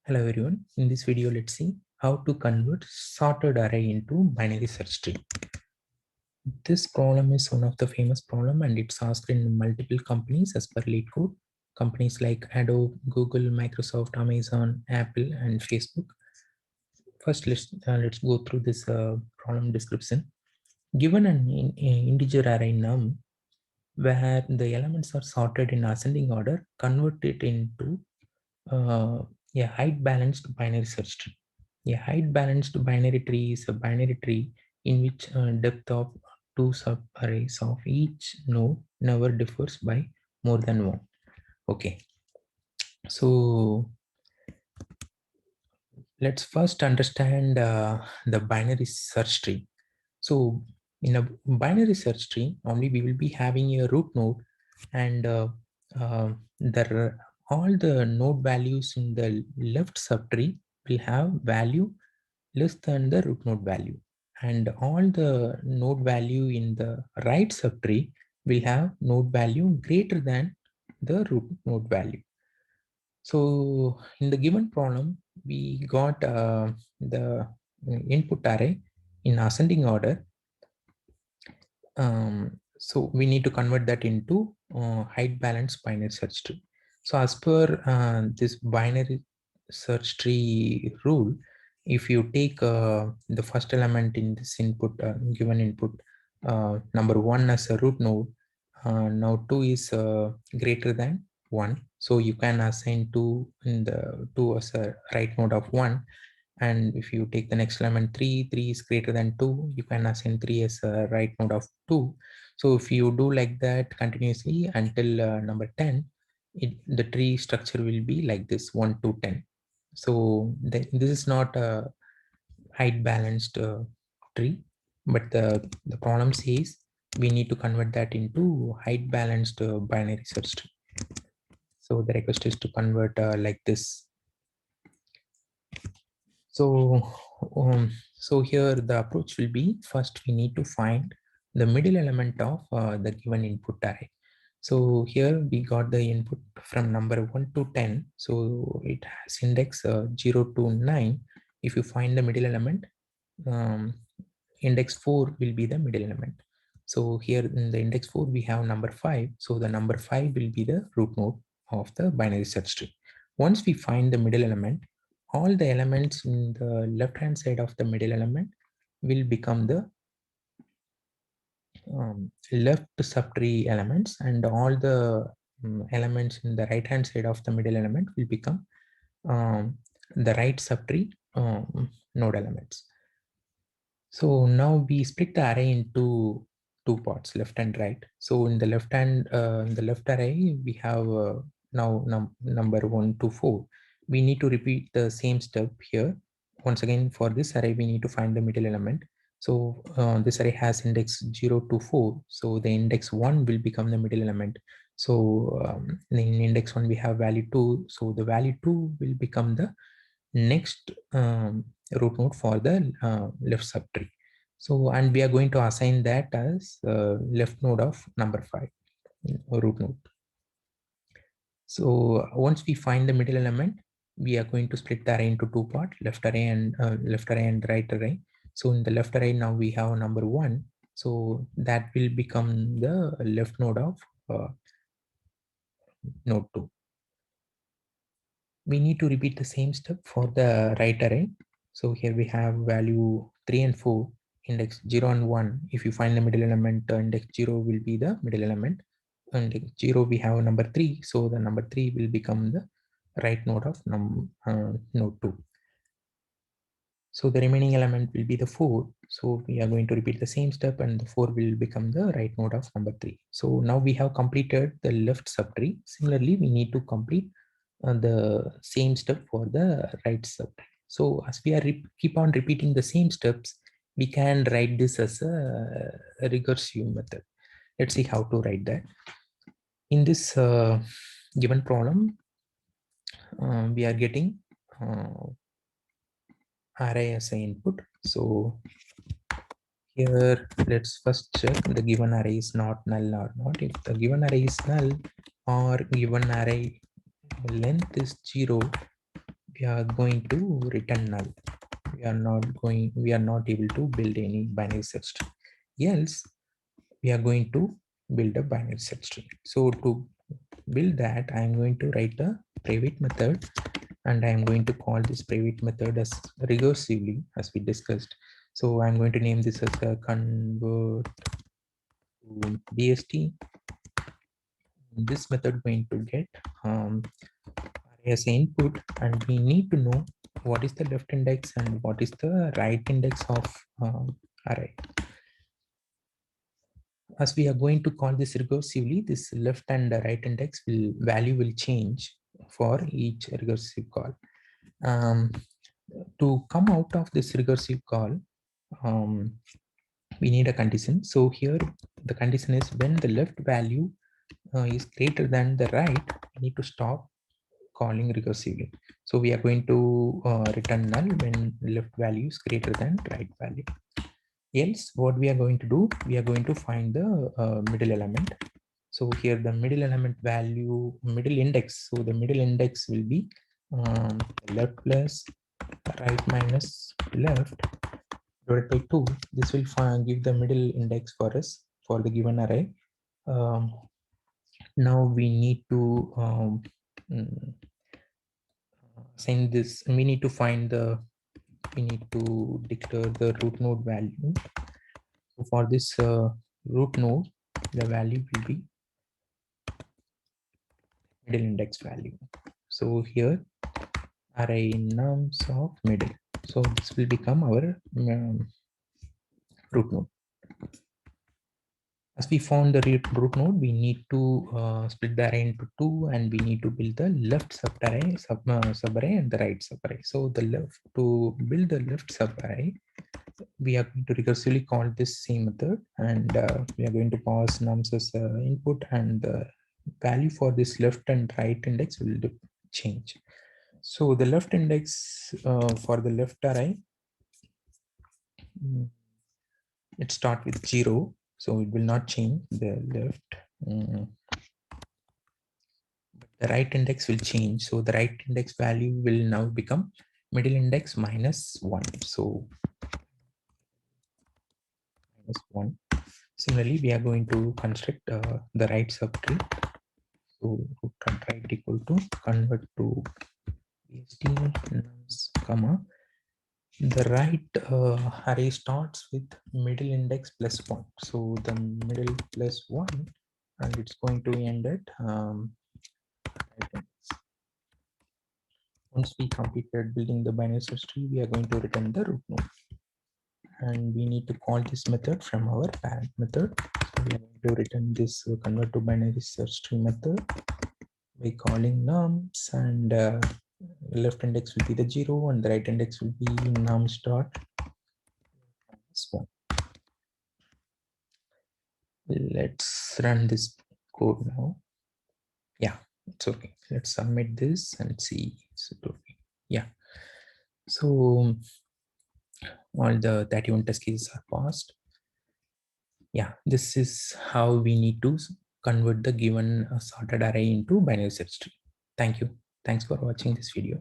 Hello everyone. In this video, let's see how to convert sorted array into binary search tree. This problem is one of the famous problem and it's asked in multiple companies as per LeetCode. Companies like Adobe, Google, Microsoft, Amazon, Apple, and Facebook. First, let's go through this problem description. Given an integer array num where the elements are sorted in ascending order, convert it into a height balanced binary search tree. A height balanced binary tree is a binary tree in which depth of two subarrays of each node never differs by more than one. Okay, so let's first understand the binary search tree. So in a binary search tree, only we will be having a root node and all the node values in the left subtree will have value less than the root node value, and all the node value in the right subtree will have node value greater than the root node value. So in the given problem, we got the input array in ascending order. So we need to convert that into height balanced binary search tree. So as per this binary search tree rule, if you take the first element in this input, given input, number one as a root node, now two is greater than one. So you can assign two in the two as a right node of one. And if you take the next element 3 is greater than 2, you can assign 3 as a right node of 2. So if you do like that continuously until number 10, the tree structure will be like this 1 to 10. So this is not a height balanced tree, but the problem says we need to convert that into height balanced binary search tree. So the request is to convert like this. So here the approach will be, first we need to find the middle element of the given input array. So here we got the input from number 1 to 10. So it has index 0 to 9. If you find the middle element, um, index 4 will be the middle element. So here in the index 4 we have number 5. So the number 5 will be the root node of the binary search tree. Once we find the middle element, all the elements in the left hand side of the middle element will become the left subtree elements, and all the elements in the right hand side of the middle element will become the right subtree node elements. So now we split the array into two parts, left and right. So in the left array, we have now number 1 to 4. We need to repeat the same step here. Once again, for this array, we need to find the middle element. So this array has index 0 to 4. So the index 1 will become the middle element. So in index 1, we have value 2. So the value 2 will become the next root node for the left subtree. So, and we are going to assign that as left node of number 5 root node. So once we find the middle element, we are going to split the array into two parts, left array and right array. So in the left array, now we have number 1. So that will become the left node of node 2. We need to repeat the same step for the right array. So here we have value 3 and 4, index 0 and 1. If you find the middle element, index 0 will be the middle element. Index 0 we have number 3, so the number 3 will become the right node of node 2. So the remaining element will be the 4. So we are going to repeat the same step and the 4 will become the right node of number 3. So now we have completed the left subtree. Similarly, we need to complete the same step for the right subtree. So as we are keep on repeating the same steps, we can write this as a recursive method. Let's see how to write that. In this given problem, we are getting array as an input. So here let's first check the given array is not null or not. If the given array is null or given array length is 0, we are going to return null. We are not able to build any binary search tree. Else we are going to build a binary search tree. So to build that, I am going to write a private method, and I am going to call this private method as recursively as we discussed. So I'm going to name this as a convert to BST. This method going to get as input, and we need to know what is the left index and what is the right index of array. As we are going to call this recursively, this left and right index value will change for each recursive call. To come out of this recursive call, we need a condition. So here the condition is when the left value is greater than the right, we need to stop calling recursively. So we are going to return null when left value is greater than right value. Else what we are going to do, we are going to find the middle element. So here the middle element value, middle index. So the middle index will be left plus right minus left divided by 2. This will give the middle index for us for the given array. Now we need to send this. We need to find the. We need to declare the root node value. So for this root node, the value will be middle index value. So here array nums of middle. So this will become our root node. As we found the root node, we need to split the array into two, and we need to build the left subarray and the right subarray. So the left, to build the left subarray, we are going to recursively call this same method, and we are going to pass nums as input, and the value for this left and right index will change. So the left index for the left array, it start with 0, so it will not change the left. The right index will change, so the right index value will now become middle index minus 1. So minus 1. Similarly, we are going to construct the right subtree. So right equal to convert to nums, comma. The right array starts with middle index plus 1. So the middle plus 1, and it's going to end at right index. Once we completed building the binary search tree, we are going to return the root node. And we need to call this method from our parent method. So we are going to return this convert to binary search tree method by calling nums, and left index will be the 0 and the right index will be nums dot minus 1. Let's run this code now. Yeah, it's okay. Let's submit this and see. It's okay. Yeah. So all the 31 test cases are passed. Yeah, this is how we need to convert the given sorted array into binary search tree. Thank you. Thanks for watching this video.